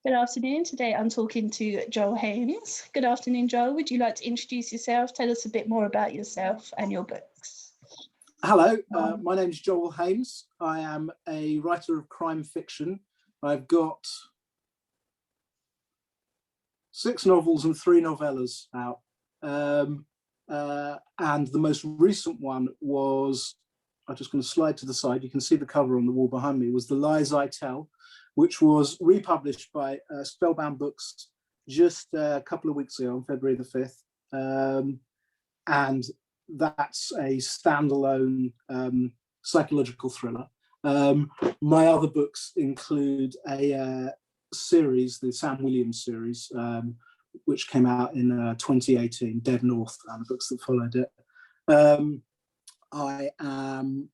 Good afternoon. Today I'm talking to Joel Haynes. Good afternoon, Joel. Would you like to introduce yourself? Tell us a bit more about yourself and your books. Hello, my name is Joel Haynes. I am a writer of crime fiction. I've got 6 novels and 3 novellas out. And the most recent one was, I'm just going to slide to the side, you can see the cover on the wall behind me, was The Lies I Tell, which was republished by Spellbound Books just a couple of weeks ago on February the 5th. And that's a standalone psychological thriller. My other books include a series, the Sam Williams series, which came out in 2018, Dead North, and the books that followed it. I am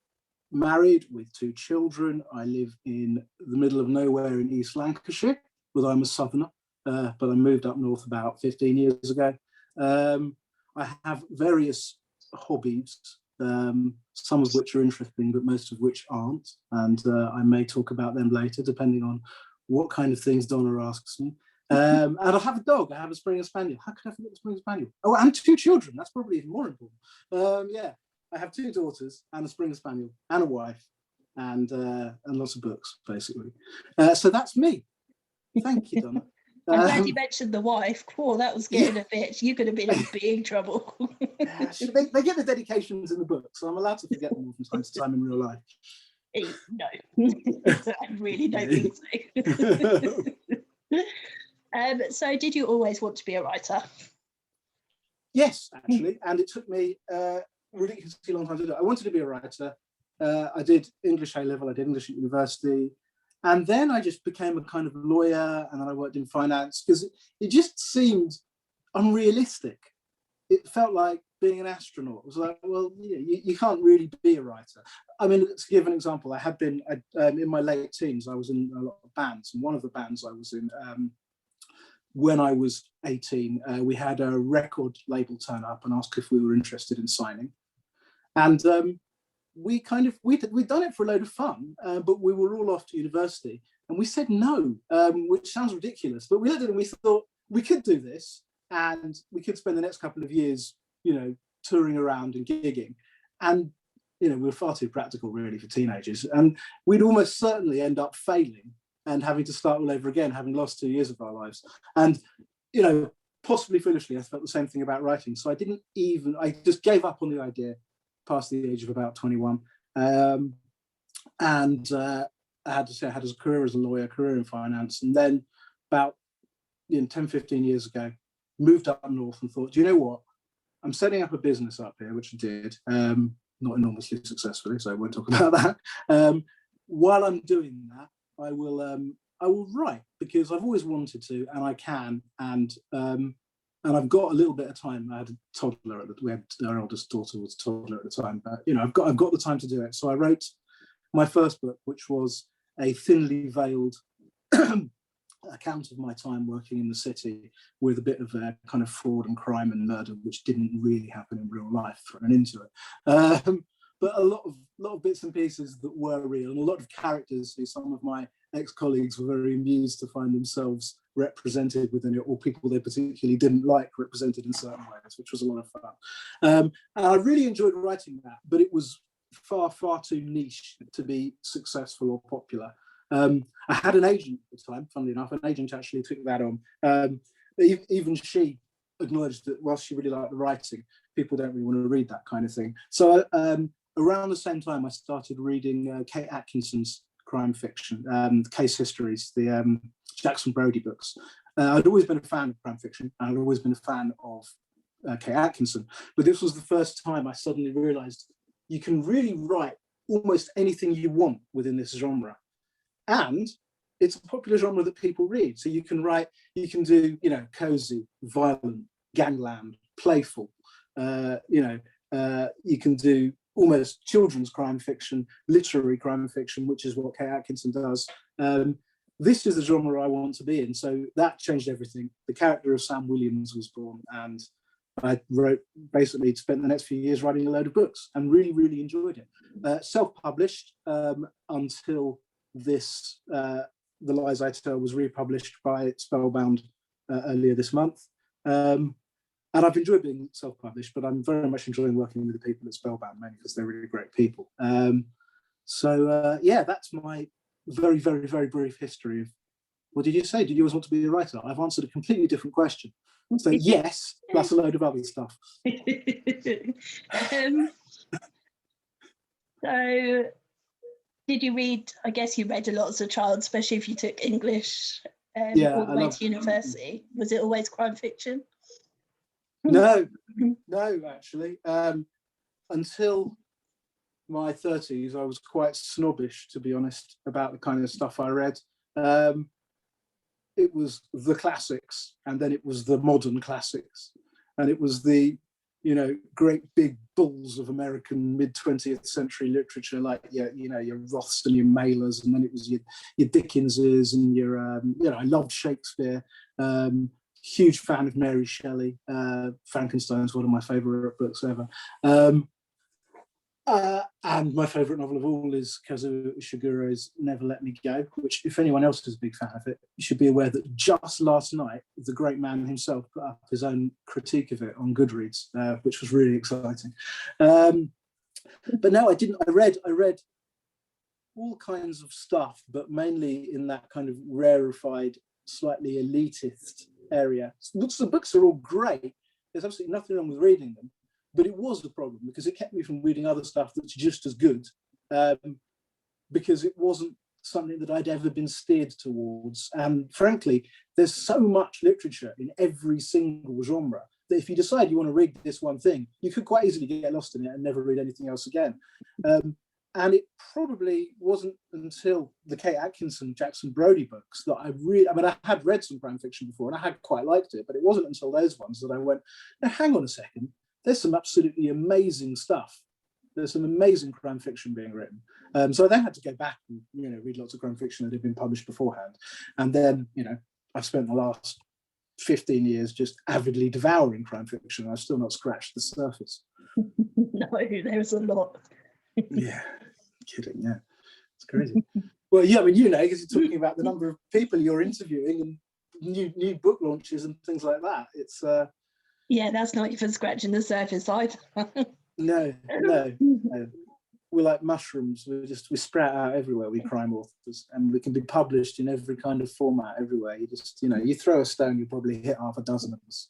married with 2 children. I live in the middle of nowhere in East Lancashire, although I'm a southerner, but I moved up north about 15 years ago. I have various hobbies, some of which are interesting, but most of which aren't. And I may talk about them later, depending on what kind of things Donna asks me. And I have a dog. I have a Springer Spaniel. How could I forget the Springer Spaniel? Oh, and 2 children. That's probably even more important. Yeah, I have 2 daughters and a Springer Spaniel and a wife and lots of books, basically. So that's me. Thank you, Donna. I'm glad you mentioned the wife. Cool, that was getting a bit, you could have been in big trouble. They get the dedications in the book, so I'm allowed to forget them from time to time in real life. No, I really don't think so. So did you always want to be a writer? Yes, actually, and it took me a ridiculously long time to do it. I wanted to be a writer. I did English A-level, I did English at university, and then I just became a kind of lawyer, and then I worked in finance, because it just seemed unrealistic. It felt like being an astronaut. It was like, well, you can't really be a writer. I mean, to give an example, I had been, in my late teens, I was in a lot of bands, and one of the bands I was in, when I was 18, we had a record label turn up and ask if we were interested in signing. And we'd done it for a load of fun, but we were all off to university, and we said no, which sounds ridiculous, but we looked at it and we thought we could do this, and we could spend the next couple of years, touring around and gigging. And, we were far too practical really for teenagers, and we'd almost certainly end up failing and having to start all over again, having lost 2 years of our lives. And, possibly foolishly, I felt the same thing about writing. So I just gave up on the idea past the age of about 21. And I had to say, I had a career as a lawyer, career in finance. And then about 10, 15 years ago, moved up north and thought, do you know what? I'm setting up a business up here, which I did, not enormously successfully, so I won't talk about that. While I'm doing that, I will write, because I've always wanted to, and I can, and I've got a little bit of time. I had a toddler our oldest daughter was a toddler at the time, but I've got the time to do it. So I wrote my first book, which was a thinly veiled account of my time working in the city, with a bit of kind of fraud and crime and murder, which didn't really happen in real life, thrown into it. But a lot of bits and pieces that were real, and a lot of characters who some of my ex-colleagues were very amused to find themselves represented within it, or people they particularly didn't like represented in certain ways, which was a lot of fun. And I really enjoyed writing that, but it was far, far too niche to be successful or popular. I had an agent at the time, funnily enough. An agent actually took that on. Even she acknowledged that whilst she really liked the writing, people don't really want to read that kind of thing. So around the same time, I started reading Kate Atkinson's crime fiction, Case Histories, the Jackson Brodie books. I'd always been a fan of crime fiction, and I'd always been a fan of Kate Atkinson, but this was the first time I suddenly realised you can really write almost anything you want within this genre. And it's a popular genre that people read. So you can do, cozy, violent, gangland, playful, you can do almost children's crime fiction, literary crime fiction, which is what Kate Atkinson does. This is the genre I want to be in. So that changed everything. The character of Sam Williams was born, and I spent the next few years writing a load of books and really, really enjoyed it. Self-published until this The Lies I Tell was republished by Spellbound earlier this month. And I've enjoyed being self-published, but I'm very much enjoying working with the people at Spellbound, mainly because they're really great people. Yeah, that's my very, very, very brief history of, what did you say? Did you always want to be a writer? I've answered a completely different question. So yes, plus a load of other stuff. So did you read, I guess you read a lot as a child, especially if you took English all the way to university. Was it always crime fiction? No, actually. Until my 30s, I was quite snobbish, to be honest, about the kind of stuff I read. It was the classics, and then it was the modern classics, and it was the, great big bulls of American mid-20th century literature, like your Roths and your Mailers, and then it was your Dickenses and your, I loved Shakespeare. Huge fan of Mary Shelley. Frankenstein's one of my favourite books ever. And my favourite novel of all is Kazuo Ishiguro's Never Let Me Go, which, if anyone else is a big fan of it, you should be aware that just last night, the great man himself put up his own critique of it on Goodreads, which was really exciting. But no, I didn't. I read all kinds of stuff, but mainly in that kind of rarefied, slightly elitist area. The books are all great. There's absolutely nothing wrong with reading them, but it was a problem because it kept me from reading other stuff that's just as good, because it wasn't something that I'd ever been steered towards. And frankly, there's so much literature in every single genre that if you decide you want to read this one thing, you could quite easily get lost in it and never read anything else again. And it probably wasn't until the Kate Atkinson, Jackson Brodie books that I had read some crime fiction before and I had quite liked it, but it wasn't until those ones that I went, now hang on a second, there's some absolutely amazing stuff. There's some amazing crime fiction being written. So I then had to go back and, read lots of crime fiction that had been published beforehand. And then, I've spent the last 15 years just avidly devouring crime fiction. I've still not scratched the surface. No, there's a lot. Yeah, kidding, yeah. It's crazy. Well, yeah, I mean, because you're talking about the number of people you're interviewing and new book launches and things like that. It's yeah, that's not even scratching the surface either. No. We're like mushrooms. We sprout out everywhere, we crime authors, and we can be published in every kind of format everywhere. You just, you throw a stone, you probably hit half a dozen of us.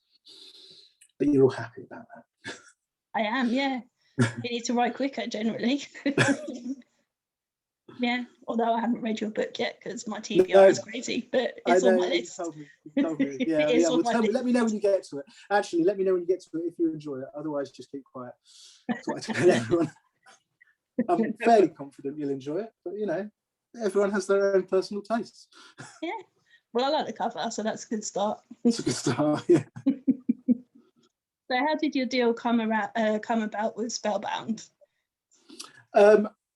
But you're all happy about that. I am, yeah. You need to write quicker, generally. Yeah, although I haven't read your book yet because my TBR is crazy, but it's on my list. You told me. Yeah. Let me know when you get to it. Actually, let me know when you get to it if you enjoy it. Otherwise, just keep quiet. That's what I tell everyone. I'm fairly confident you'll enjoy it, but everyone has their own personal tastes. Yeah. Well, I like the cover, so that's a good start. It's a good start, yeah. So how did your deal come about with Spellbound?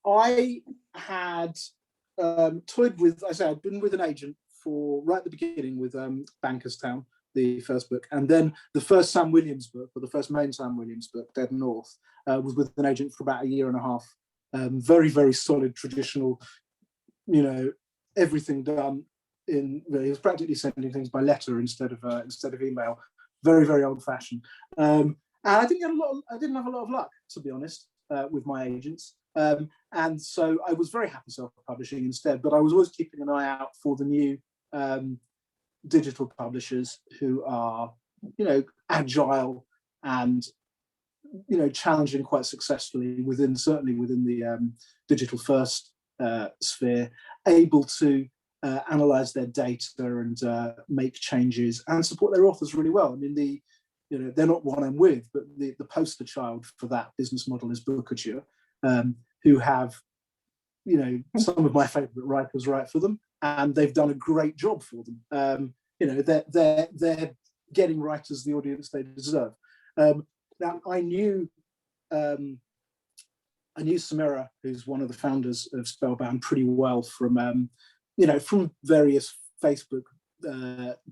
I had toyed with, I'd been with an agent for right at the beginning with Bankerstown, the first book, and then the first Sam Williams book, or the first main Sam Williams book, Dead North, was with an agent for about a year and a half. Very, very solid, traditional, everything done in, he was practically sending things by letter instead of email. Very, very old fashioned. And I didn't have a lot of luck, to be honest, with my agents. And so I was very happy self-publishing instead, but I was always keeping an eye out for the new digital publishers who are, agile and, challenging quite successfully certainly within the digital first sphere, able to analyze their data and make changes and support their authors really well. I mean, they're not one I'm with, but the poster child for that business model is Bookouture, who have, some of my favorite writers write for them, and they've done a great job for them. They're getting writers the audience they deserve. Now, I knew Samira, who's one of the founders of Spellbound, pretty well from from various Facebook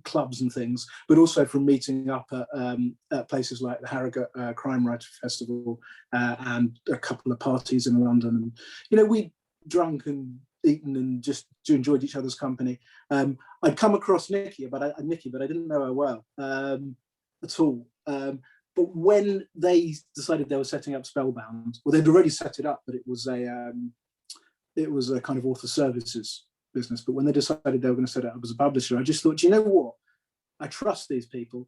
clubs and things, but also from meeting up at places like the Harrogate Crime Writer Festival and a couple of parties in London. And we drunk and eaten and just enjoyed each other's company. I'd come across Nikki, but I didn't know her well at all. But when they decided they were setting up Spellbound, well, they'd already set it up, but it was a kind of author services business. But when they decided they were going to set it up as a publisher, I just thought, you know what? I trust these people.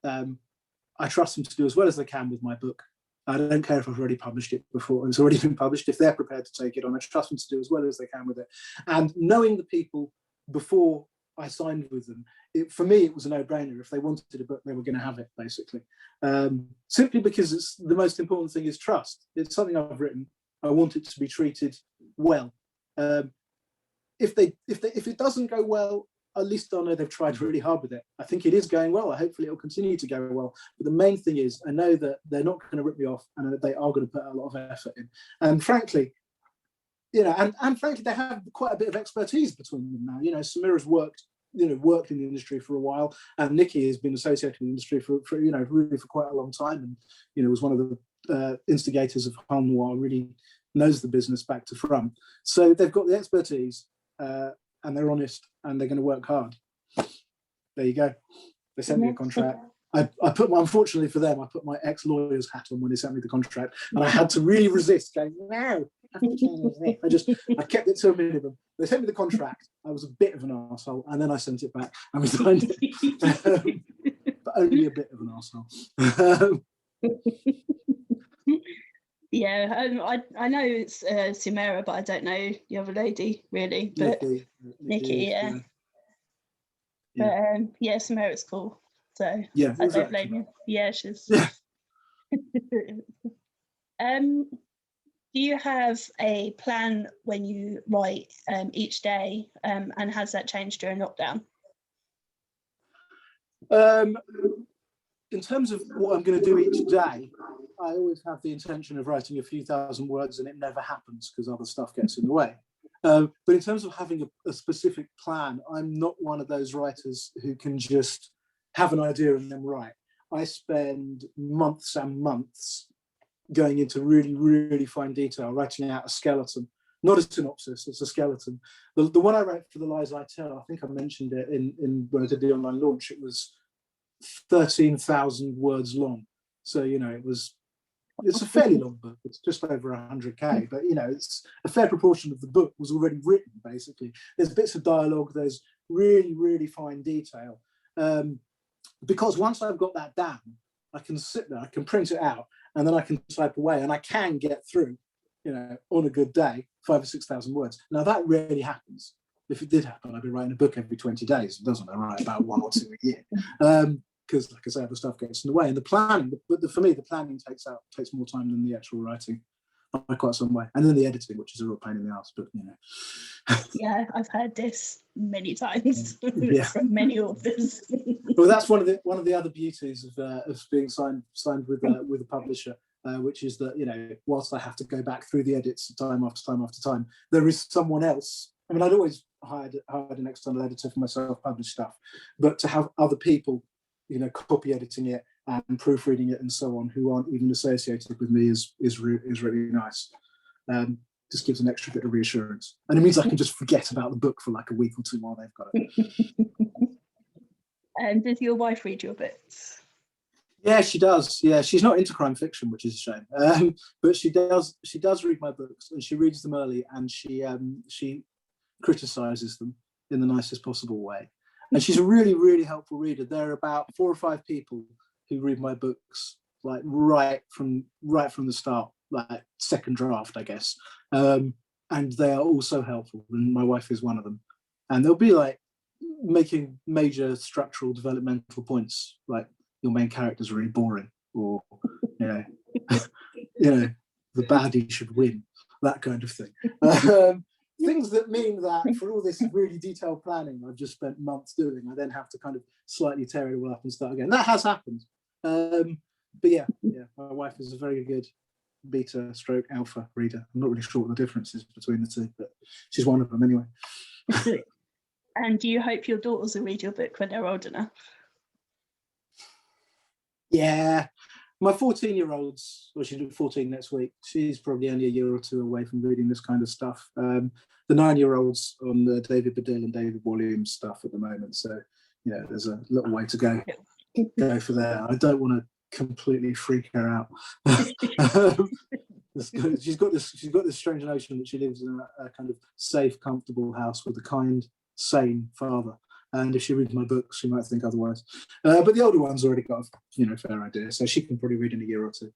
I trust them to do as well as they can with my book. I don't care if I've already published it before. It's already been published. If they're prepared to take it on, I trust them to do as well as they can with it. And knowing the people before I signed with them, for me, it was a no-brainer. If they wanted a book, they were going to have it, basically. Simply because it's the most important thing is trust. It's something I've written. I want it to be treated well. If it doesn't go well, at least I know they've tried really hard with it. I think it is going well. Hopefully it'll continue to go well. But the main thing is I know that they're not going to rip me off and that they are going to put a lot of effort in. And frankly, and frankly, they have quite a bit of expertise between them now. Samira's worked in the industry for a while, and Nikki has been associated with the industry for really for quite a long time, and was one of the instigators of Home Noir, really knows the business back to front. So they've got the expertise, and they're honest, and they're going to work hard. There you go. They sent me a contract. Unfortunately for them, I put my ex-lawyer's hat on when they sent me the contract, and I had to really resist going, no, I kept it to a minimum. They sent me the contract. I was a bit of an arsehole, and then I sent it back and we signed it. But only a bit of an arsehole. Yeah, I know it's Samira, but I don't know the other lady really. But Nikki, yeah. But Samira's cool. So yeah, I don't blame you. Yeah, she's. Do you have a plan when you write each day, and has that changed during lockdown? In terms of what I'm going to do each day, I always have the intention of writing a few thousand words, and it never happens because other stuff gets in the way. But in terms of having a specific plan, I'm not one of those writers who can just have an idea and then write. I spend months and months going into really, really fine detail, writing out a skeleton, not a synopsis, it's a skeleton. The one I wrote for The Lies I Tell, I think I mentioned it in when I did the online launch, it was 13,000 words long. So, it's a fairly long book. It's just over 100K, but it's a fair proportion of the book was already written, basically. There's bits of dialogue, there's really, really fine detail. Because once I've got that down, I can sit there, I can print it out, and then I can type away, and I can get through, on a good day, 5,000 or 6,000 words. Now that rarely happens. If it did happen, I'd be writing a book every 20 days. It doesn't. I write about 1 or 2 a year. Because, like I say, other stuff gets in the way. And the planning, for me, the planning takes more time than the actual writing by quite some way. And then the editing, which is a real pain in the ass, but Yeah, I've heard this many times from many authors. Well, that's one of the other beauties of being signed with a publisher, which is that whilst I have to go back through the edits time after time after time, there is someone else. I mean, I'd always hired an external editor for my self-published stuff, but to have other people, copy editing it and proofreading it and so on, who aren't even associated with me is really nice. Just gives an extra bit of reassurance, and it means I can just forget about the book for like a week or two while they've got it. And does your wife read your books? Yeah, she does. Yeah, she's not into crime fiction, which is a shame. But she does read my books, and she reads them early, and she criticizes them in the nicest possible way. And she's a really, really helpful reader. There are about 4 or 5 people who read my books like right from the start, like second draft, I guess. And they are all so helpful, and my wife is one of them. And they'll be like making major structural developmental points, like your main character's really boring, or the baddie should win, that kind of thing. Things that mean that for all this really detailed planning I've just spent months doing, I then have to kind of slightly tear it all up and start again. That has happened. But yeah, my wife is a very good beta stroke alpha reader. I'm not really sure what the difference is between the two, but she's one of them anyway. And do you hope your daughters will read your book when they're old enough? Yeah, my 14-year-old's, well, she'll be 14 next week. She's probably only a year or two away from reading this kind of stuff. The 9-year-old's on the David Baddiel and David Walliams stuff at the moment. So, there's a little way to go for there. I don't want to completely freak her out. She's got this strange notion that she lives in a kind of safe, comfortable house with a kind, sane father. And if she reads my books, she might think otherwise. But the older one's already got a fair idea, so she can probably read in a year or two.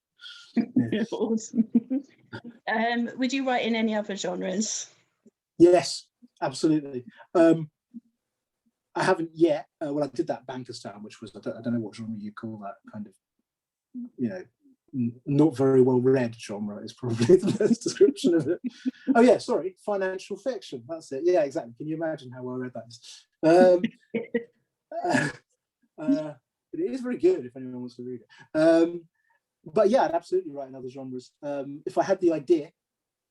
Yeah. Awesome. Would you write in any other genres? Yes, absolutely. I haven't yet. Well, I did that Bankerstown, which was, I don't know what genre you call that, kind of, not very well read genre is probably the best description of it. Oh yeah, sorry, financial fiction. That's it. Yeah, exactly. Can you imagine how well read that is? It is very good if anyone wants to read it. But yeah, I'd absolutely write in other genres. If I had the idea,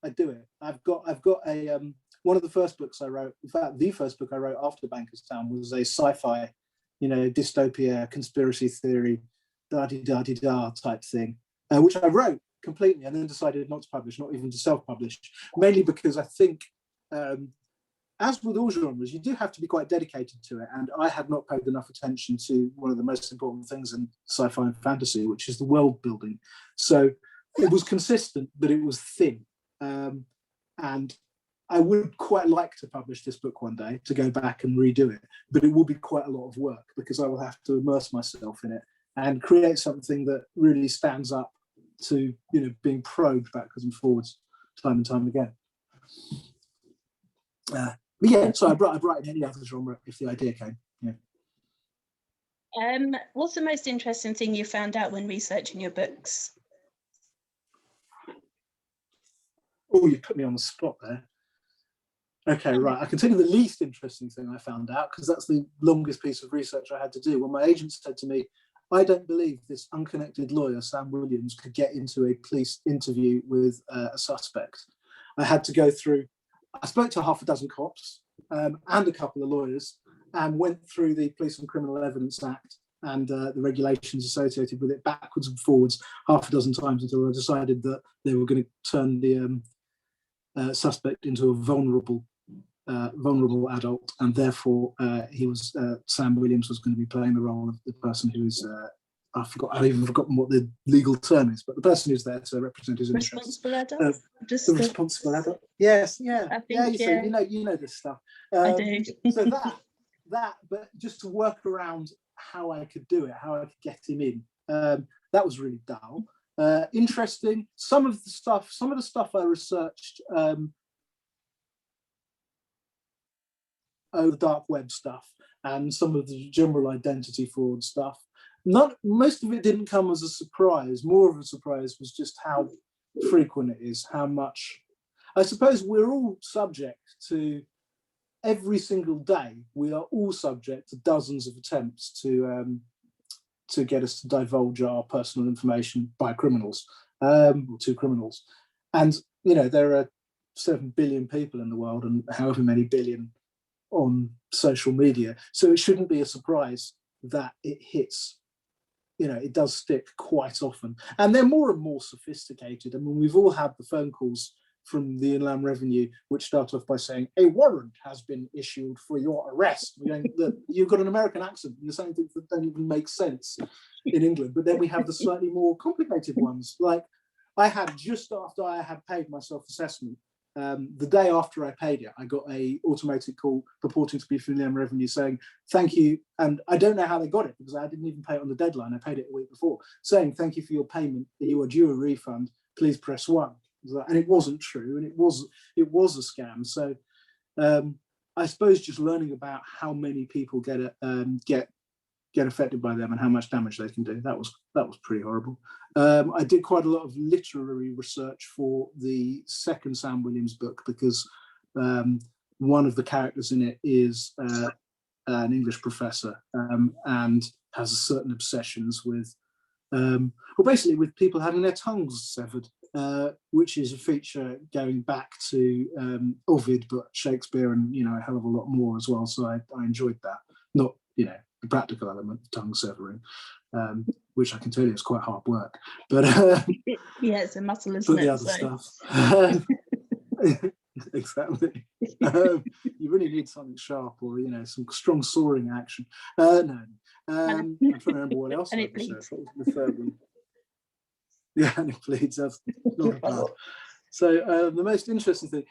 I'd do it. I've got a one of the first books I wrote. In fact, the first book I wrote after Bankerstown was a sci-fi, dystopia, conspiracy theory, da-di-da-di-da type thing, which I wrote completely and then decided not to publish, not even to self-publish, mainly because I think, as with all genres, you do have to be quite dedicated to it. And I had not paid enough attention to one of the most important things in sci-fi and fantasy, which is the world building. So it was consistent, but it was thin. And I would quite like to publish this book one day, to go back and redo it, but it will be quite a lot of work because I will have to immerse myself in it and create something that really stands up to, being probed backwards and forwards time and time again. But yeah, so I'd write in any other genre if the idea came. Yeah. What's the most interesting thing you found out when researching your books? Oh, you put me on the spot there. Okay, right. I can tell you the least interesting thing I found out, because that's the longest piece of research I had to do. When my agent said to me, I don't believe this unconnected lawyer, Sam Williams, could get into a police interview with a suspect. I had to go through, I spoke to half a dozen cops and a couple of lawyers, and went through the Police and Criminal Evidence Act and the regulations associated with it backwards and forwards half a dozen times until I decided that they were going to turn the suspect into a vulnerable adult, and therefore Sam Williams was going to be playing the role of the person who is I've even forgotten what the legal term is, but the person who's there to represent his interests. Responsible adult. The responsible adult. Yes, yeah, I think, yeah. So you know this stuff. I do. So that, but just to work around how I could do it, how I could get him in, that was really dull. Interesting. Some of the stuff I researched over dark web stuff and some of the general identity fraud stuff. Most of it didn't come as a surprise. More of a surprise was just how frequent it is, how much. I suppose we're all subject to, every single day, we are all subject to dozens of attempts to get us to divulge our personal information by criminals, to criminals. And, there are 7 billion people in the world and however many billion on social media. So it shouldn't be a surprise that it hits, it does stick quite often. And they're more and more sophisticated. I mean, we've all had the phone calls from the Inland Revenue, which start off by saying, a warrant has been issued for your arrest. You've got an American accent, and you're saying things that don't even make sense in England. But then we have the slightly more complicated ones. Like I had, just after I had paid my self-assessment, the day after I paid it, I got a automated call purporting to be from the Inland Revenue saying, thank you. And I don't know how they got it because I didn't even pay it on the deadline. I paid it a week before, saying, thank you for your payment, that you are due a refund. Please press 1. And it wasn't true, and it was a scam. So I suppose just learning about how many people get affected by them and how much damage they can do, that was pretty horrible. I did quite a lot of literary research for the second Sam Williams book because one of the characters in it is an English professor and has certain obsessions with basically with people having their tongues severed, which is a feature going back to Ovid, but Shakespeare and a hell of a lot more as well. So I enjoyed that. Not the practical element of tongue severing, which I can tell you is quite hard work. But yeah, it's a muscle, isn't but the it? other stuff. Exactly. You really need something sharp, or some strong soaring action. No. I'm trying to remember what else. And I it bleeds. What was the third one? Yeah, and it bleeds. That's not bad. So the most interesting thing,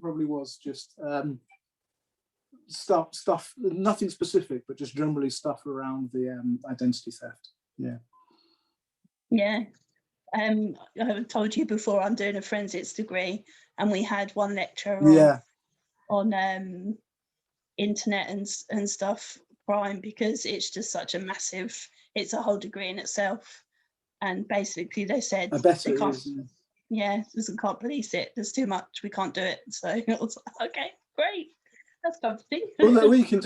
probably was just stuff, nothing specific, but just generally stuff around the identity theft. Yeah. I've told you before, I'm doing a forensics degree, and we had one lecture on internet and stuff, crime, because it's just such a massive, it's a whole degree in itself. And basically they said I bet they it can't, is. can't police it. There's too much. We can't do it. So I was like, okay, great. That's comforting. Well, what you can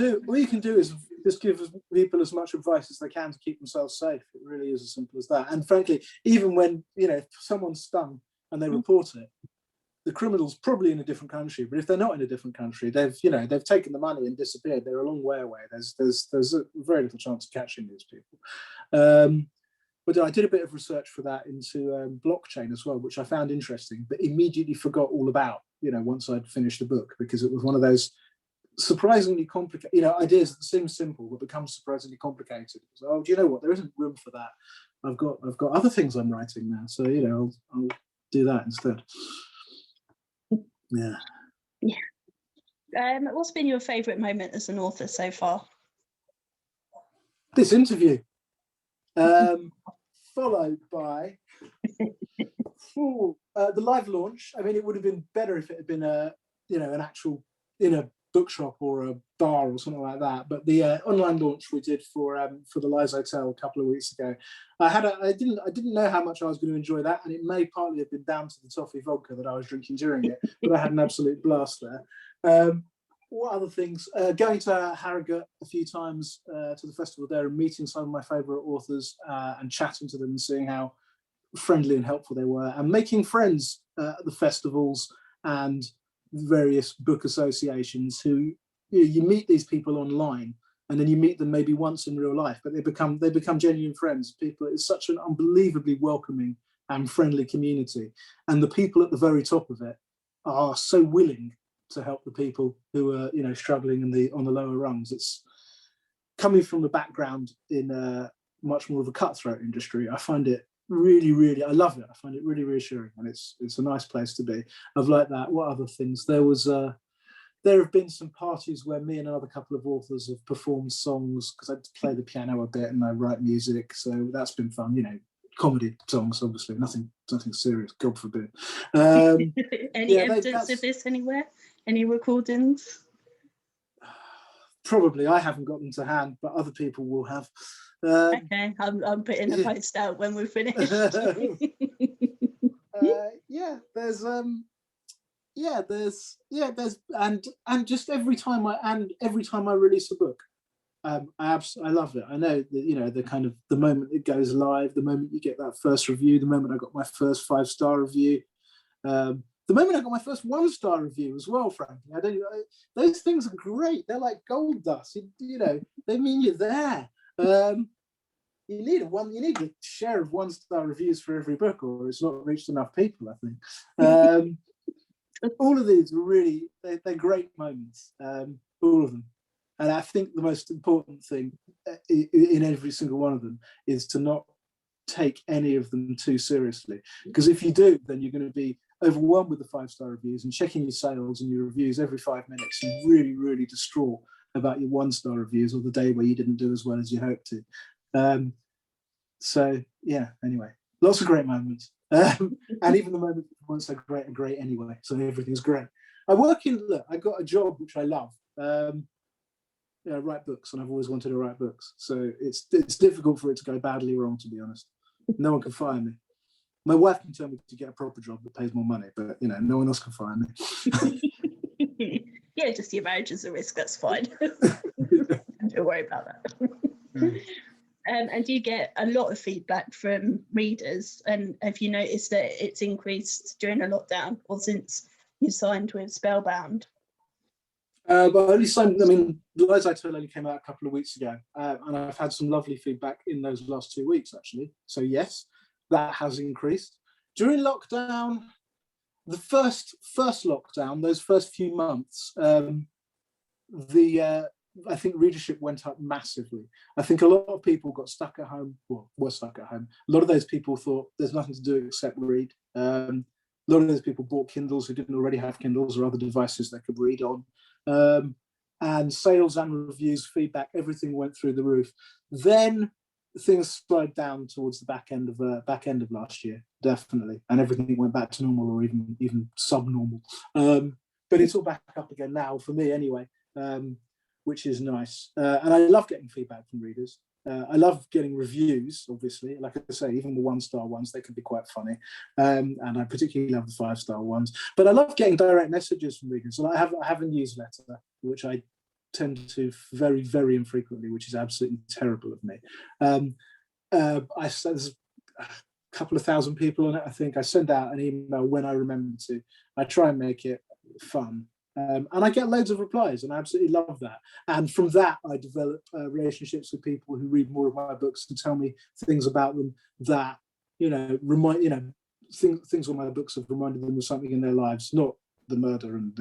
do is just give people as much advice as they can to keep themselves safe. It really is as simple as that. And frankly, even when if someone's stung and they report it, the criminal's probably in a different country. But if they're not in a different country, they've taken the money and disappeared. They're a long way away. There's a very little chance of catching these people. But I did a bit of research for that into blockchain as well, which I found interesting, but immediately forgot all about, once I'd finished the book, because it was one of those surprisingly complicated, ideas that seem simple but become surprisingly complicated. So, oh, do you know what? There isn't room for that. I've got other things I'm writing now, so I'll do that instead. Yeah. What's been your favourite moment as an author so far? This interview. Followed by the live launch. I mean, it would have been better if it had been an actual in a bookshop or a bar or something like that. But the online launch we did for the Lies Hotel a couple of weeks ago, I didn't know how much I was going to enjoy that, and it may partly have been down to the toffee vodka that I was drinking during it, but I had an absolute blast there. What other things? Going to Harrogate a few times to the festival there and meeting some of my favourite authors and chatting to them and seeing how friendly and helpful they were, and making friends at the festivals and various book associations who you meet these people online and then you meet them maybe once in real life, but they become genuine friends. People, it's such an unbelievably welcoming and friendly community, and the people at the very top of it are so willing to help the people who are struggling on the lower rungs. It's coming from a background in much more of a cutthroat industry. I find it really, I love it. I find it really reassuring, and it's a nice place to be. I've liked that. What other things? There have been some parties where me and another couple of authors have performed songs, because I play the piano a bit and I write music, so that's been fun. Comedy songs, obviously, nothing serious, God forbid. Any evidence of this anywhere? Any recordings? Probably. I haven't got them to hand, but other people will have. Okay, I'm putting a post out when we're finished. There's and just every time I release a book, I love it. I know that the kind of the moment it goes live, the moment you get that first review, the moment I got my first 5-star review, the moment I got my first 1-star review as well. Frankly, those things are great. They're like gold dust. They mean you're there. You need a share of 1-star reviews for every book, or it's not reached enough people, I think. All of these are really, they're great moments, all of them. And I think the most important thing in every single one of them is to not take any of them too seriously. Because if you do, then you're going to be overwhelmed with the 5-star reviews and checking your sales and your reviews every 5 minutes and really, really distraught about your 1-star reviews or the day where you didn't do as well as you hoped to. So yeah, anyway, lots of great moments. And even the moments that weren't so great are great anyway, so everything's great. I got a job which I love. I write books, and I've always wanted to write books, so it's difficult for it to go badly wrong, to be honest. No one can fire me. My wife can tell me to get a proper job that pays more money, but no one else can fire me. Yeah, just your marriage is a risk, that's fine. Don't worry about that. And do you get a lot of feedback from readers? And have you noticed that it's increased during a lockdown or since you signed with Spellbound? But only some. I mean, The Lies I Tell only came out a couple of weeks ago, and I've had some lovely feedback in those last 2 weeks, actually. So yes, that has increased during lockdown. The first lockdown, those first few months, I think readership went up massively. I think a lot of people got stuck at home, or were stuck at home. A lot of those people thought there's nothing to do except read. A lot of those people bought Kindles who didn't already have Kindles or other devices they could read on. And sales and reviews, feedback, everything went through the roof. Then things slowed down towards the back end of last year, definitely, and everything went back to normal or even subnormal. But it's all back up again now for me anyway. Which is nice. And I love getting feedback from readers. I love getting reviews, obviously. Like I say, even the 1-star ones, they can be quite funny. And I particularly love the 5-star ones. But I love getting direct messages from readers. And I have a newsletter, which I tend to very, very infrequently, which is absolutely terrible of me. There's a couple of thousand people on it, I think. I send out an email when I remember to. I try and make it fun. And I get loads of replies, and I absolutely love that. And from that, I develop relationships with people who read more of my books and tell me things about them that things on my books have reminded them of something in their lives, not the murder and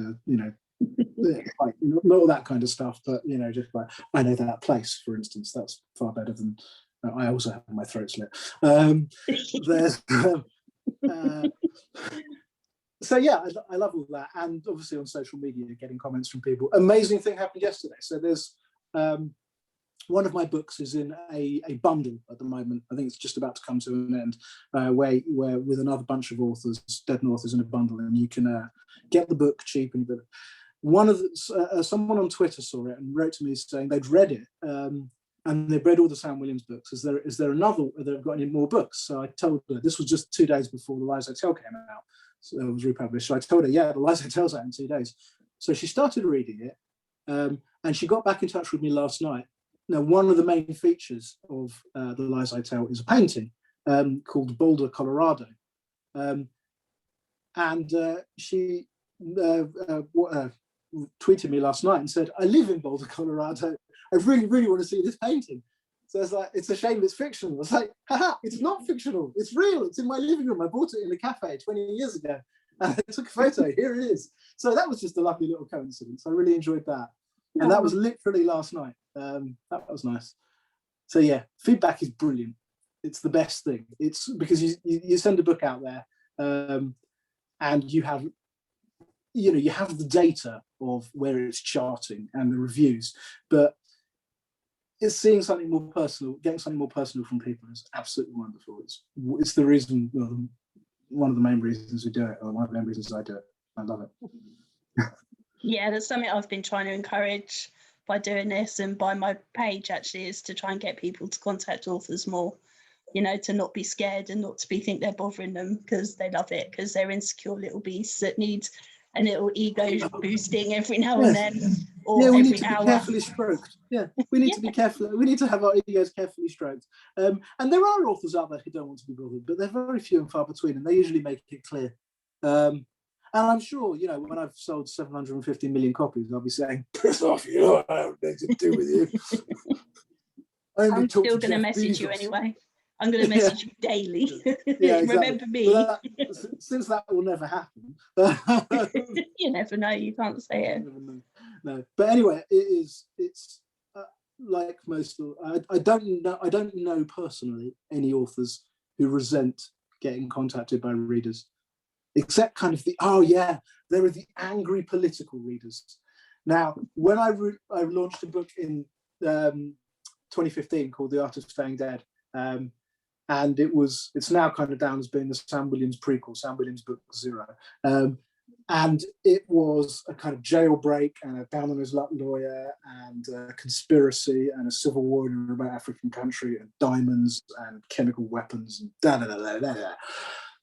like, not all that kind of stuff, but just like, I know that place, for instance. That's far better than I also have my throat slit. There's. So yeah, I love all that, and obviously on social media, getting comments from people. Amazing thing happened yesterday. So there's one of my books is in a bundle at the moment. I think it's just about to come to an end, where with another bunch of authors, Dead authors, in a bundle, and you can get the book cheap. And someone on Twitter saw it and wrote to me saying they'd read it. And they've read all the Sam Williams books. Is there another? They've got any more books? So I told her, this was just 2 days before The Lies I Tell came out. So it was republished. So I told her, yeah, The Lies I Tell's out in 2 days. So she started reading it, and she got back in touch with me last night. Now, one of the main features of The Lies I Tell is a painting called Boulder, Colorado. And she tweeted me last night and said, I live in Boulder, Colorado. I really, really want to see this painting. So it's like, it's a shame it's fictional. It's like, haha, it's not fictional. It's real. It's in my living room. I bought it in a cafe 20 years ago. And I took a photo. Here it is. So that was just a lovely little coincidence. I really enjoyed that. And that was literally last night. That was nice. So yeah, feedback is brilliant. It's the best thing. It's because you send a book out there, and you have the data of where it's charting and the reviews, but it's seeing something more personal, getting something more personal from people is absolutely wonderful. It's the reason, one of the main reasons we do it, or one of the main reasons I do it. I love it. Yeah, that's something I've been trying to encourage by doing this and by my page, actually, is to try and get people to contact authors more, to not be scared and not to think they're bothering them because they love it, because they're insecure little beasts that need a little ego boosting every now and then, or we every need to hour. be carefully stroked. Yeah, we need to be careful. We need to have our egos carefully stroked. And there are authors out there who don't want to be bothered, but they're very few and far between, and they usually make it clear. And I'm sure, when I've sold 750 million copies, I'll be saying, piss off, I don't need to do with you. I'm still going to message you anyway. I'm going to message you daily. Yeah, exactly. Remember me. Well, since that will never happen. You never know. You can't say it. No. But anyway, it's like most. I don't know personally any authors who resent getting contacted by readers, except kind of there are the angry political readers. Now, when I launched a book in 2015 called The Art of Staying Dead. And it's now kind of down as being the Sam Williams prequel, Sam Williams Book Zero. And it was a kind of jailbreak and a down on his luck lawyer and a conspiracy and a civil war in a remote African country and diamonds and chemical weapons and da-da-da-da-da-da.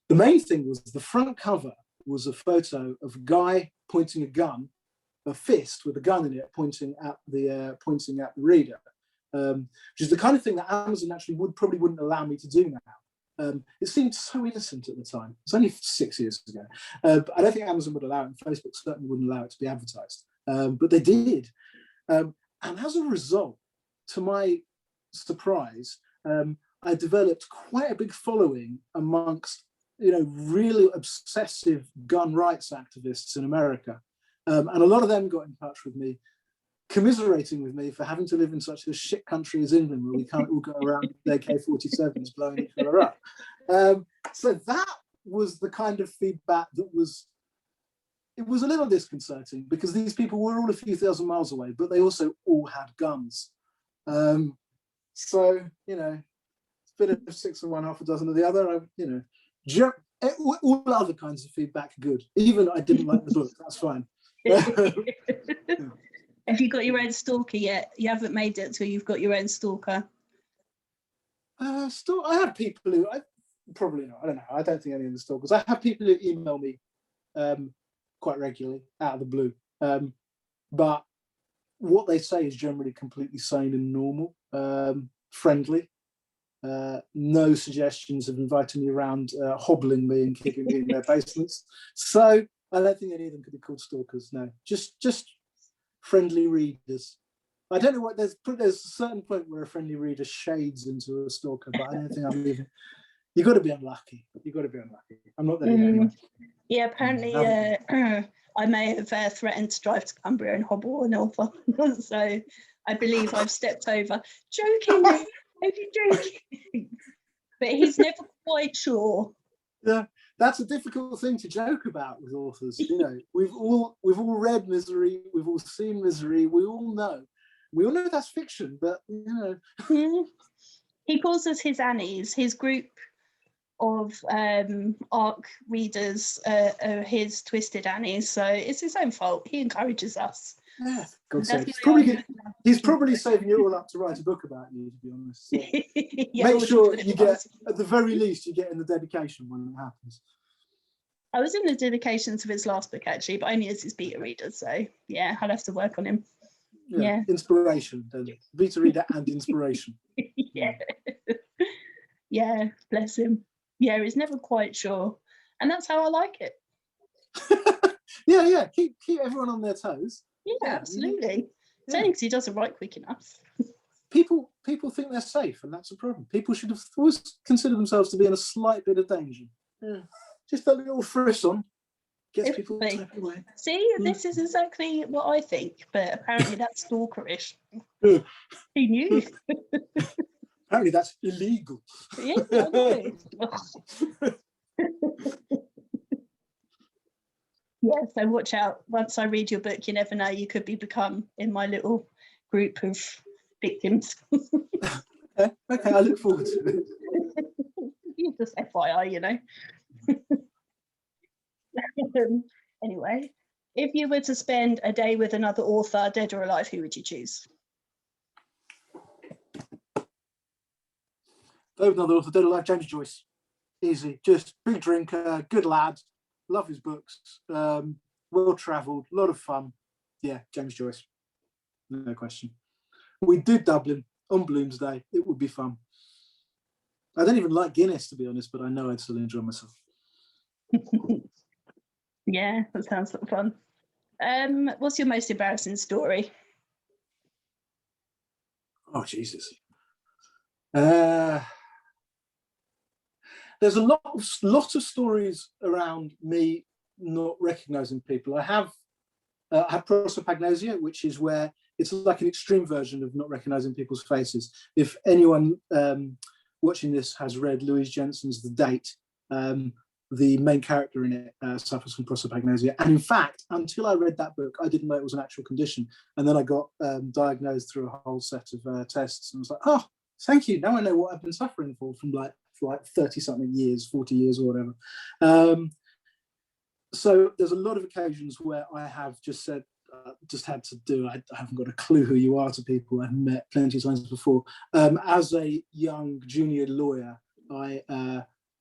The main thing was the front cover was a photo of a guy pointing a fist with a gun in it, pointing at the reader. Which is the kind of thing that Amazon actually probably wouldn't allow me to do now. It seemed so innocent at the time. It's only 6 years ago. But I don't think Amazon would allow it, and Facebook certainly wouldn't allow it to be advertised. but they did. And as a result, to my surprise, I developed quite a big following amongst, really obsessive gun rights activists in America. And a lot of them got in touch with me, commiserating with me for having to live in such a shit country as England, where we can't all go around with AK-47s blowing each other up. So that was the kind of feedback that it was a little disconcerting, because these people were all a few thousand miles away, but they also all had guns. So, it's a bit of 6 of one, half a dozen of the other. All other kinds of feedback are good. Even I didn't like the book, that's fine. Have you got your own stalker yet? You haven't made it till you've got your own stalker. I have people who, probably not, I don't know. I don't think any of the stalkers. I have people who email me quite regularly out of the blue. But what they say is generally completely sane and normal, friendly. No suggestions of inviting me around, hobbling me and kicking me in their basements. So I don't think any of them could be called stalkers. No, just friendly readers. I don't know what there's a certain point where a friendly reader shades into a stalker, but I don't think I'm even. You got to be unlucky. I'm not there yet. Anyway. Yeah, apparently I may have threatened to drive to Cumbria and hobble an author. So I believe I've stepped over. Joking, only joking. But he's never quite sure. Yeah, that's a difficult thing to joke about with authors. We've all read Misery, we've all seen Misery, we all know that's fiction, but He calls us his Annies. His group of ARC readers are his Twisted Annies, so it's his own fault. He encourages us. Yeah, God's sake. He's probably saving it all up to write a book about you, to be honest. So Yeah, make sure you get, at the very least, you get in the dedication when it happens. I was in the dedications of his last book, actually, but only as his beta reader, so yeah, I'll have to work on him. Yeah. Inspiration, beta reader and inspiration. Yeah. Yeah, bless him. Yeah, he's never quite sure. And that's how I like it. Yeah. Keep everyone on their toes. Yeah, absolutely. It's only because he doesn't write quick enough. People think they're safe, and that's a problem. People should have always considered themselves to be in a slight bit of danger. Yeah. Just a little frisson gets people away. See, this is exactly what I think, but apparently that's stalkerish. Yeah. He knew. Apparently that's illegal. Yeah, I know. Yeah, so watch out. Once I read your book, you never know, you could become in my little group of victims. Okay, I look forward to it. You just FYI, Anyway, if you were to spend a day with another author, dead or alive, who would you choose? Another author, dead or alive, James Joyce. Easy, just big drinker, good lad, love his books, well travelled, a lot of fun. Yeah, James Joyce, no question. We did Dublin on Bloomsday. It would be fun. I don't even like Guinness, to be honest, but I know I'd still enjoy myself. Yeah, that sounds like fun. What's your most embarrassing story? Oh, Jesus. There's a lot of stories around me not recognizing people. I have prosopagnosia, which is where it's like an extreme version of not recognizing people's faces. If anyone watching this has read Louise Jensen's The Date, the main character in it suffers from prosopagnosia. And in fact, until I read that book, I didn't know it was an actual condition. And then I got diagnosed through a whole set of tests, and I was like, oh, thank you. Now I know what I've been suffering for like 30 something years, 40 years or whatever. So there's a lot of occasions where I have just said, just had to do, I haven't got a clue who you are to people I've met plenty of times before. As a young junior lawyer, I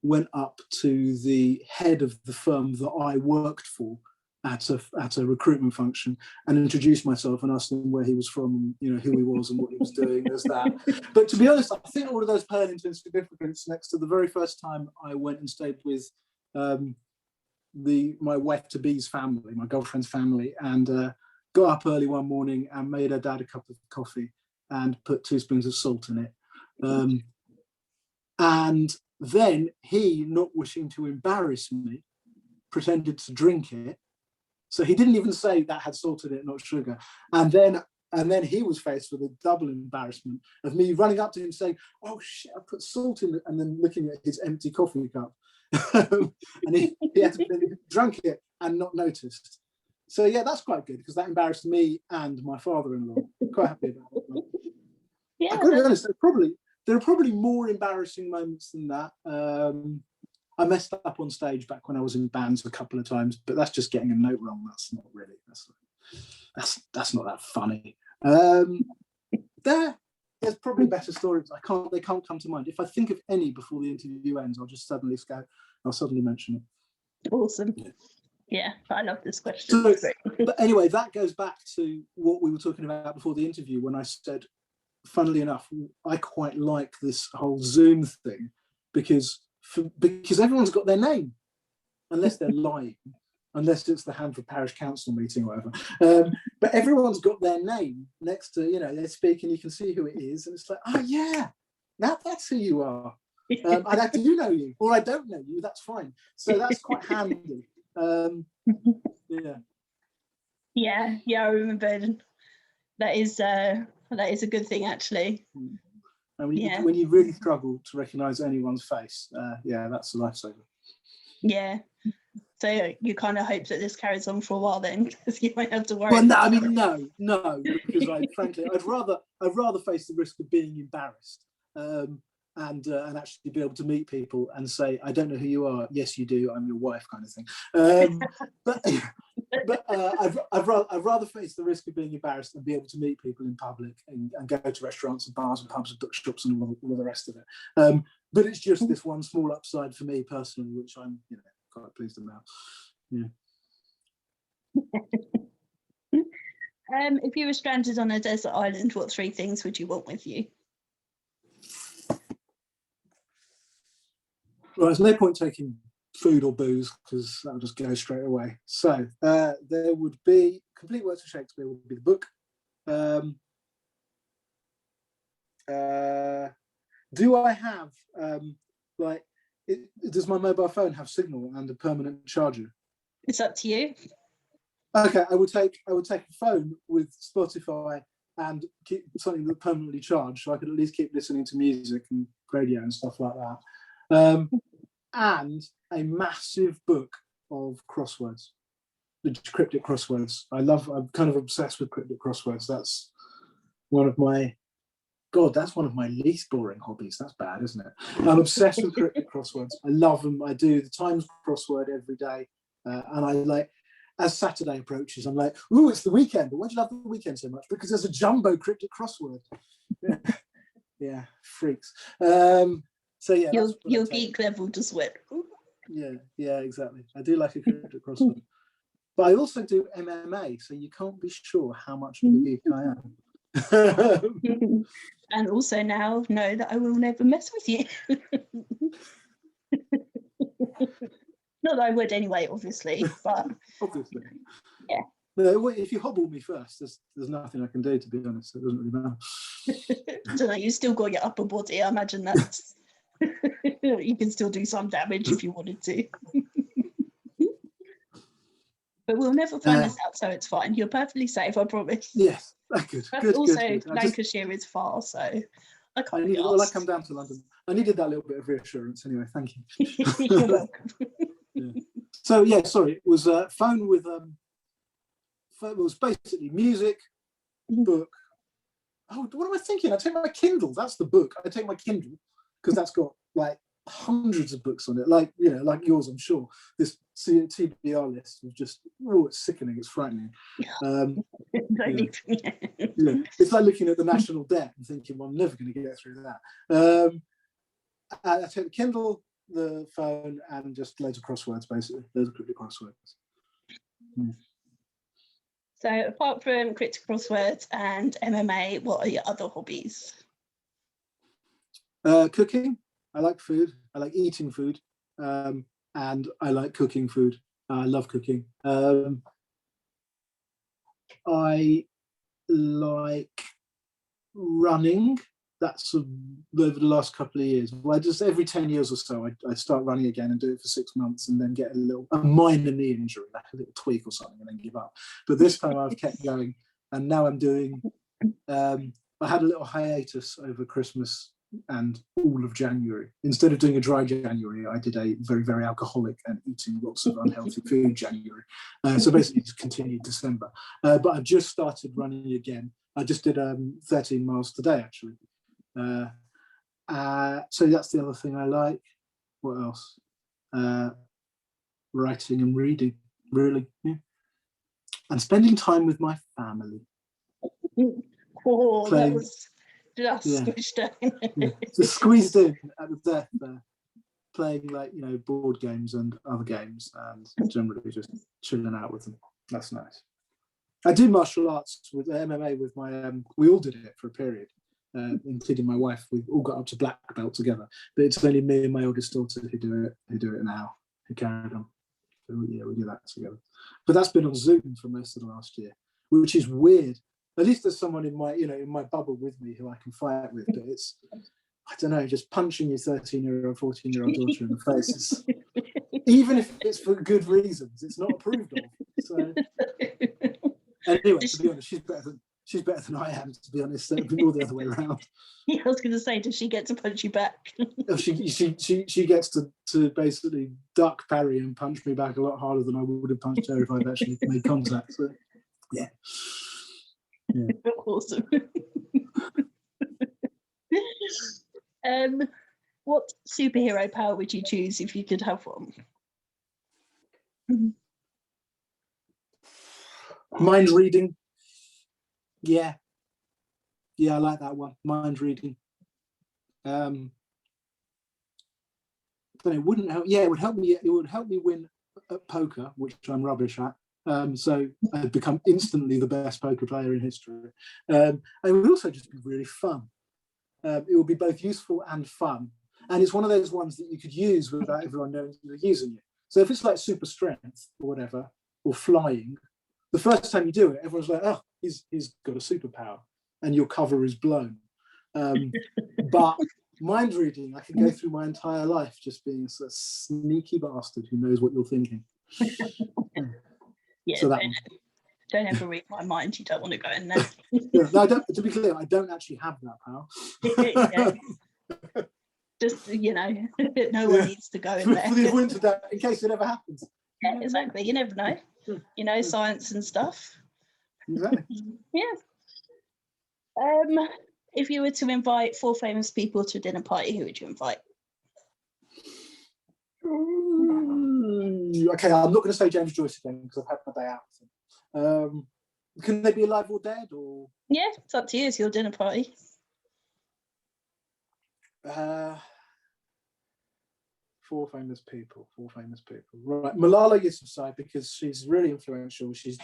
went up to the head of the firm that I worked for at a recruitment function and introduced myself and asked him where he was from, and who he was and what he was doing as that. But to be honest, I think all of those pale into significance next to the very first time I went and stayed with my wife-to-be's family, my girlfriend's family, and got up early one morning and made her dad a cup of coffee and put 2 spoons of salt in it. And then he, not wishing to embarrass me, pretended to drink it. So he didn't even say that had salt in it, not sugar. And then he was faced with a double embarrassment of me running up to him saying, "Oh shit, I put salt in it," and then looking at his empty coffee cup. And he had to drunk it and not noticed. So yeah, that's quite good because that embarrassed me and my father-in-law. Quite happy about it. Yeah, I've got to be honest, there are probably more embarrassing moments than that. I messed up on stage back when I was in bands a couple of times, but that's just getting a note wrong. That's not really, that's not that funny. There's probably better stories. They can't come to mind. If I think of any before the interview ends, I'll just suddenly mention it. awesome. Yeah, I love this question. So, but anyway, that goes back to what we were talking about before the interview when I said, funnily enough, I quite like this whole Zoom thing because everyone's got their name, unless they're lying, unless it's the Hanford Parish Council meeting or whatever. But everyone's got their name next to, they speak and you can see who it is. And it's like, oh yeah, that's who you are. And I do know you, or I don't know you, that's fine. So that's quite handy. Yeah, I remember. That is a good thing, actually. And when you really struggle to recognise anyone's face, that's a lifesaver. Yeah. So you kind of hope that this carries on for a while then, because you won't have to worry. Well, no, because frankly, I'd rather face the risk of being embarrassed and actually be able to meet people and say, "I don't know who you are. Yes, you do. I'm your wife," kind of thing. But I'd rather face the risk of being embarrassed and be able to meet people in public and go to restaurants and bars and pubs and bookshops and all the rest of it. But it's just this one small upside for me personally, which I'm quite pleased about. Yeah. If you were stranded on a desert island, what 3 things would you want with you? Well, there's no point taking food or booze because that'll just go straight away. So there would be complete works of Shakespeare would be the book. Do I have does my mobile phone have signal and a permanent charger? It's up to you. Okay, I would take a phone with Spotify and keep something that permanently charged, so I could at least keep listening to music and radio and stuff like that. And a massive book of crosswords, the cryptic crosswords. I'm kind of obsessed with cryptic crosswords. That's one of my least boring hobbies. That's bad, isn't it? I'm obsessed with cryptic crosswords. I love them. I do the Times crossword every day. And I as Saturday approaches, I'm like, ooh, it's the weekend. But why do you love the weekend so much? Because there's a jumbo cryptic crossword. Yeah, freaks. So yeah, your geek level just went. Yeah, exactly. I do like a cryptic crossword. But I also do MMA, so you can't be sure how much of a geek I am. And also now know that I will never mess with you. Not that I would anyway, obviously, but obviously. Yeah. No, if you hobble me first, there's nothing I can do, to be honest. It doesn't really matter. I don't know, you still got your upper body. I imagine that's you can still do some damage if you wanted to. But we'll never find this out, so it's fine. You're perfectly safe, I promise. Yes, good. But also, good. Lancashire is far, so I can't be I asked. come down to London. I needed that little bit of reassurance anyway. Thank you. You're welcome. Yeah. So yeah, sorry. It was a phone with it was basically music, book. Oh, what am I thinking? I take my Kindle. That's the book. I take my Kindle because that's got hundreds of books on it, like yours, I'm sure. This TBR list was just it's sickening. It's frightening. Yeah. It's like looking at the national debt and thinking, well, I'm never going to get through that. I take the Kindle, the phone, and just loads of crosswords, basically. Loads of cryptic crosswords. So apart from cryptic crosswords and MMA, what are your other hobbies? Cooking. I like food. I like eating food. And I like cooking food. I love cooking. I like running. That's over the last couple of years. Well, just every 10 years or so, I start running again and do it for 6 months and then get a minor knee injury, like a little tweak or something, and then give up. But this time I've kept going, and now I'm doing, I had a little hiatus over Christmas and all of January. Instead of doing a dry January, I did a very, very alcoholic and eating lots of unhealthy food January. So basically just continued December. But I've just started running again. I just did 13 miles today, actually. So that's the other thing I like. What else? Writing and reading, really. Yeah. And spending time with my family. Oh, Playing, that was just squished in. Just squeezed in at the death there. Playing, like, you know, board games and other games, and generally just chilling out with them. That's nice. I do martial arts with MMA with my, we all did it for a period. Including my wife. We've all got up to black belt together, but it's only me and my oldest daughter who do it now, who carried on. So yeah, we do that together. But that's been on Zoom for most of the last year, which is weird. At least there's someone in my bubble with me who I can fight with, but it's, I don't know, just punching your 13-year-old, 14-year-old daughter in the face, even if it's for good reasons, it's not approved of. So anyway, to be honest, she's better than I am, to be honest. So it'd be more the other way around. Yeah, I was going to say, does she get to punch you back? She gets to basically duck, parry, and punch me back a lot harder than I would have punched her if I'd actually made contact. So, yeah. Awesome. What superhero power would you choose if you could have one? Mind reading. Yeah, I like that one. Mind reading. But it wouldn't help. Yeah, it would help me. It would help me win at poker, which I'm rubbish at. So I'd become instantly the best poker player in history. And it would also just be really fun. It would be both useful and fun. And it's one of those ones that you could use without everyone knowing you're using it. So if it's like super strength or whatever, or flying, the first time you do it, everyone's like, oh, he's got a superpower, and your cover is blown. But mind reading, I can go through my entire life just being a sneaky bastard who knows what you're thinking. Yeah, so don't ever read my mind. You don't want to go in there. Yeah, no, to be clear, I don't actually have that power. Yeah. Just, no one needs to go in there. For the avoidance of that, in case it ever happens. Yeah, exactly. You never know. Science and stuff. Exactly. Yeah. If you were to invite 4 famous people to a dinner party, who would you invite? Okay, I'm not going to say James Joyce again because I've had my day out with him. Can they be alive or dead? Or yeah, it's up to you. It's your dinner party. 4 famous people. Right, Malala Yousafzai, because she's really influential. She's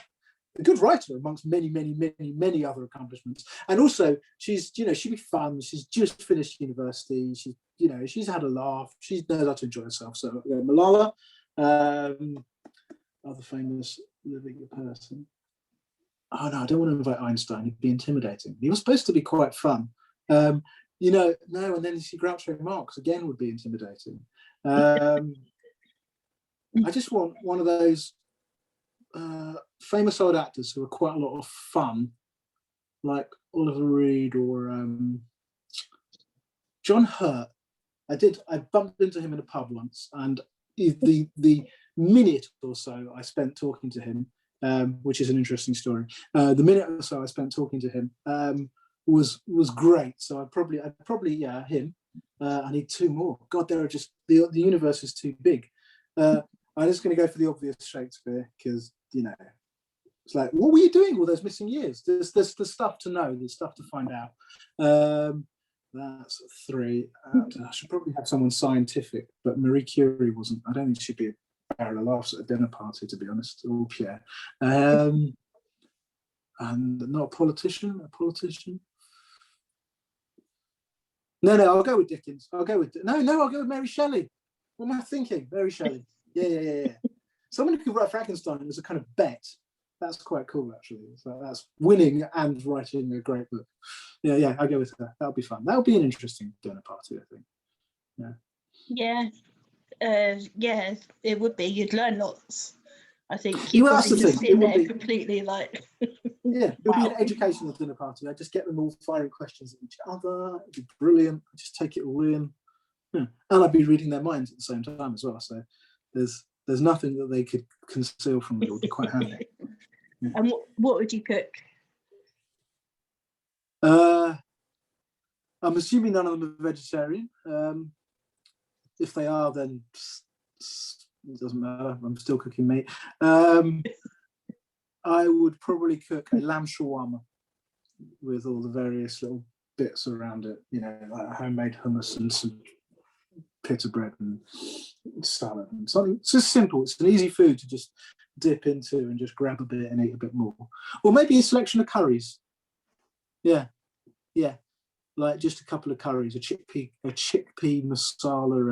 a good writer amongst many, many, many, many other accomplishments. And also, she'd be fun. She's just finished university. She's had a laugh. She knows how to enjoy herself. So Malala, other famous living person. Oh no, I don't want to invite Einstein. He'd be intimidating. He was supposed to be quite fun. No, and then you see Groucho Marx again would be intimidating. I just want one of those famous old actors who are quite a lot of fun, like Oliver Reed or John Hurt. I bumped into him in a pub once, and the minute or so I spent talking to him, which is an interesting story. The minute or so I spent talking to him was great. So I'd probably him. I need 2 more. God, there are just the universe is too big. I'm just going to go for the obvious Shakespeare because it's like, what were you doing all those missing years? There's stuff to know. There's stuff to find out. That's 3. I should probably have someone scientific, but Marie Curie wasn't. I don't think she'd be a barrel of laughs at a dinner party, to be honest. Or Pierre. And not a politician. No, I'll go with Dickens. I'll go with Mary Shelley. What am I thinking? Mary Shelley. Yeah. Someone who could write Frankenstein was a kind of bet. that's quite cool actually. So that's winning and writing a great book. Yeah, I go with that. That'll be fun. That'll be an interesting dinner party, I think. Yeah, it would be. You'd learn lots. I think Well, you'd that's probably the just thing. It sit would there be- completely like, Yeah, it'll be Wow. an educational dinner party. I just get them all firing questions at each other. It'd be brilliant. I just take it all in. Yeah. And I'd be reading their minds at the same time as well. So there's nothing that they could conceal from me. It would be quite handy. and what would you cook? I'm assuming none of them are vegetarian. If they are, then it doesn't matter. I'm still cooking meat. I would probably cook a lamb shawarma with all the various little bits around it, you know, like homemade hummus and some pita bread and salad and something. It's just simple. It's an easy food to just dip into and just grab a bit and eat a bit more. Or maybe a selection of curries. Yeah, like just a couple of curries, a chickpea masala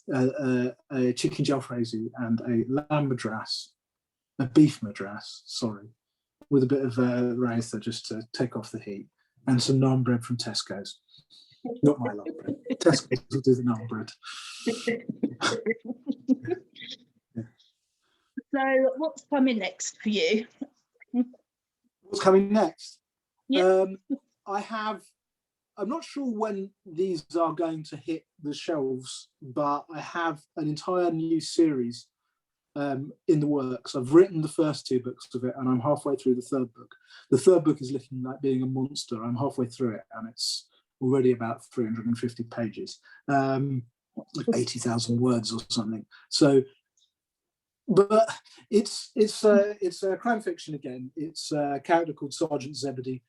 and a chicken jalfrezi and a lamb madras, a beef madras, sorry, with a bit of raitha just to take off the heat, and some naan bread from Tesco's. Not my naan bread. Tesco's will do the naan bread. So what's coming next for you? What's coming next? Yeah. I'm not sure when these are going to hit the shelves, but I have an entire new series in the works. I've written the first 2 books of it, and I'm halfway through the 3rd book. The 3rd book is looking like being a monster. I'm halfway through it, and it's already about 350 pages, 80,000 words or something. So, but it's a crime fiction again. It's a character called Sergeant Zebedee,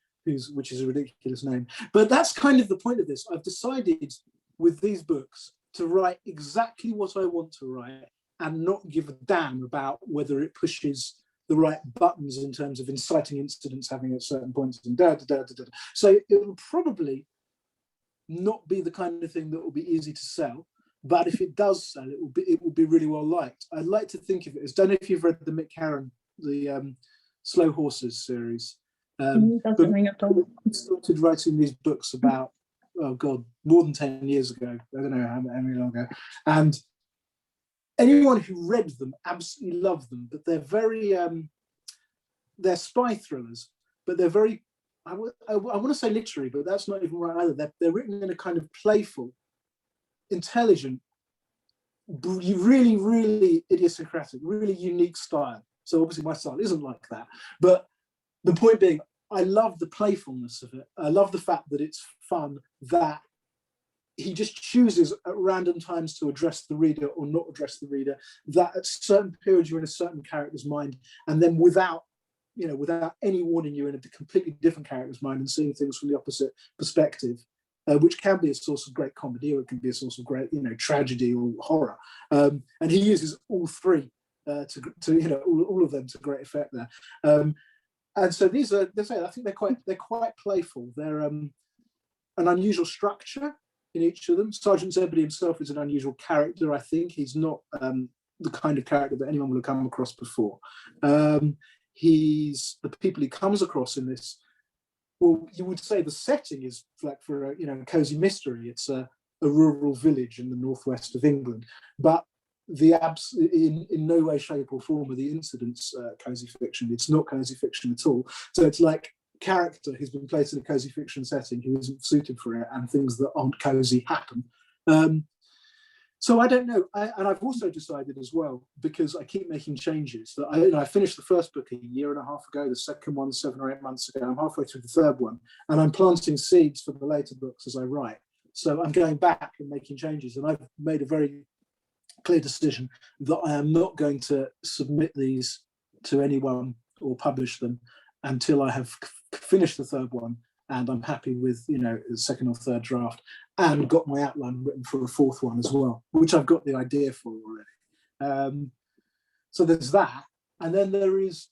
which is a ridiculous name. But that's kind of the point of this. I've decided with these books to write exactly what I want to write and not give a damn about whether it pushes the right buttons in terms of inciting incidents having at certain points and So it will probably not be the kind of thing that will be easy to sell. But if it does sell, it will be really well liked. I'd like to think of it as, don't know if you've read the Mick Herron, the Slow Horses series. Doesn't ring a bell. I started writing these books about, oh God, more than 10 years ago. I don't know how many long ago. And anyone who read them absolutely loved them, but they're very, they're spy thrillers, but they're very, I want to say literary, but that's not even right either. They're written in a kind of playful, intelligent, really, really idiosyncratic, really unique style. So obviously my style isn't like that, but the point being, I love the playfulness of it. I love the fact that it's fun, that he just chooses at random times to address the reader or not address the reader, that at certain periods you're in a certain character's mind, and then without any warning, you're in a completely different character's mind and seeing things from the opposite perspective, which can be a source of great comedy, or it can be a source of great, tragedy or horror. And he uses all three all of them to great effect there. And so these are, I think they're quite playful. They're an unusual structure in each of them. Sergeant Zebedee himself is an unusual character. I think he's not the kind of character that anyone will have come across before. He's the people he comes across in this. Well, you would say the setting is like for a cozy mystery. It's a rural village in the northwest of England, but in no way, shape, or form are the incidents cozy fiction. It's not cozy fiction at all. So it's like character who's been placed in a cozy fiction setting who isn't suited for it, and things that aren't cozy happen. So I don't know. And I've also decided as well, because I keep making changes, that I finished the first book a year and a half ago, the second one 7 or 8 months ago. I'm halfway through the third one, and I'm planting seeds for the later books as I write. So I'm going back and making changes, and I've made a very clear decision that I am not going to submit these to anyone or publish them until I have finished the third one and I'm happy with the second or third draft, and got my outline written for a fourth one as well, which I've got the idea for already. So there's that, and then there's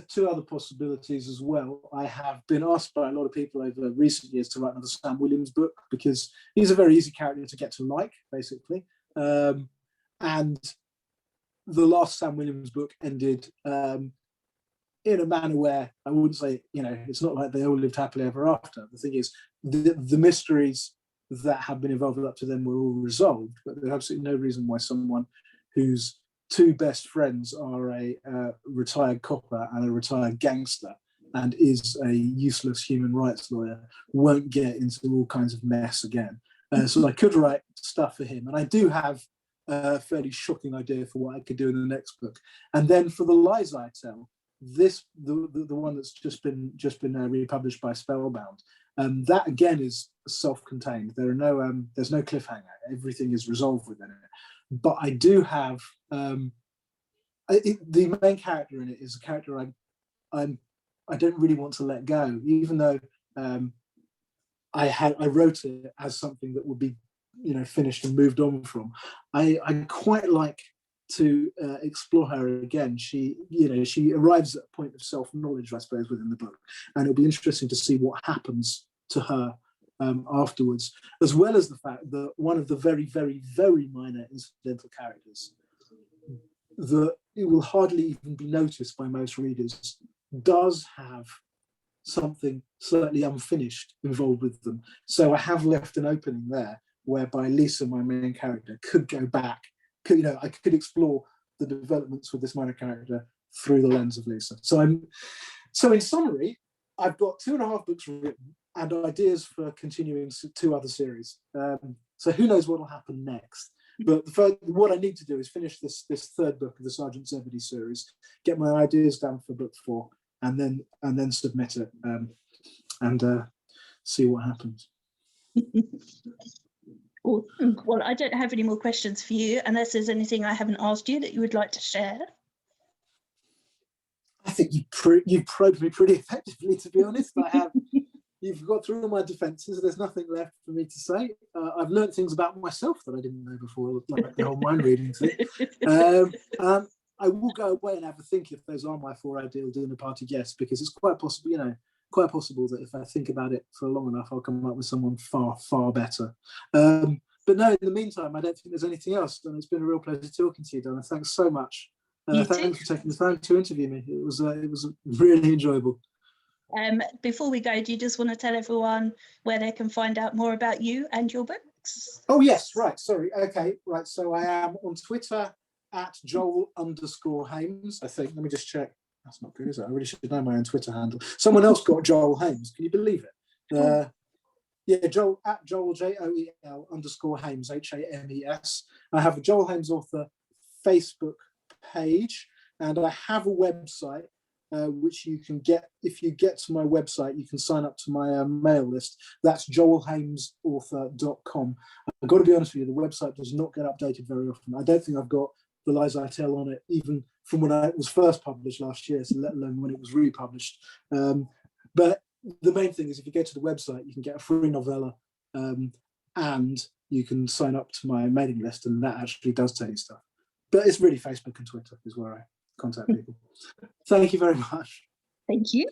2 other possibilities as well. I have been asked by a lot of people over recent years to write another Sam Williams book, because he's a very easy character to get to like, basically. And the last Sam Williams book ended in a manner where I wouldn't say, it's not like they all lived happily ever after. The thing is, the mysteries that have been involved up to them were all resolved, but there's absolutely no reason why someone whose two best friends are a retired copper and a retired gangster and is a useless human rights lawyer won't get into all kinds of mess again. So I could write stuff for him, and I do have a fairly shocking idea for what I could do in the next book. And then for The Lies I Tell, the one that's just been republished by Spellbound, that again is self-contained. There's no cliffhanger. Everything is resolved within it. But I do have the main character in it is a character I don't really want to let go, even though I wrote it as something that would be finished and moved on from. I quite like to explore her again. She arrives at a point of self-knowledge, I suppose, within the book, and it'll be interesting to see what happens to her afterwards, as well as the fact that one of the very, very, very minor incidental characters that it will hardly even be noticed by most readers does have something slightly unfinished involved with them. So I have left an opening there whereby Lisa, my main character, could go back. I could explore the developments with this minor character through the lens of Lisa. So in summary, I've got 2.5 books written and ideas for continuing 2 other series. So who knows what will happen next? But what I need to do is finish this 3rd book of the Sergeant Zebedee series, get my ideas down for book 4, and then submit it and see what happens. Well, I don't have any more questions for you, unless there's anything I haven't asked you that you would like to share. I think you've probed me pretty effectively, to be honest. You've got through all my defences. There's nothing left for me to say. I've learned things about myself that I didn't know before, like the whole mind reading thing. I will go away and have a think if those are my 4 ideal dinner party guests, because it's quite possible, that if I think about it for long enough, I'll come up with someone far, far better. But no, in the meantime, I don't think there's anything else. And it's been a real pleasure talking to you, Donna. Thanks so much. Thanks for taking the time to interview me. It was really enjoyable. Before we go, do you just want to tell everyone where they can find out more about you and your books? Oh, yes, right. Sorry. Okay, right. So I am on Twitter at Joel_Hames, I think. Let me just check. That's not good, is it? I really should know my own Twitter handle. Someone else got Joel Hames. Can you believe it? Yeah, Joel at Joel, JOEL_Hames, HAMES. I have a Joel Hames Author Facebook page, and I have a website which you can get. If you get to my website, you can sign up to my mail list. That's joelhamesauthor.com. I've got to be honest with you, the website does not get updated very often. I don't think I've got The Lies I Tell on it, even from when it was first published last year, so let alone when it was republished. But the main thing is, if you go to the website, you can get a free novella, and you can sign up to my mailing list, and that actually does tell you stuff. But it's really Facebook and Twitter is where I contact people. Thank you very much. Thank you.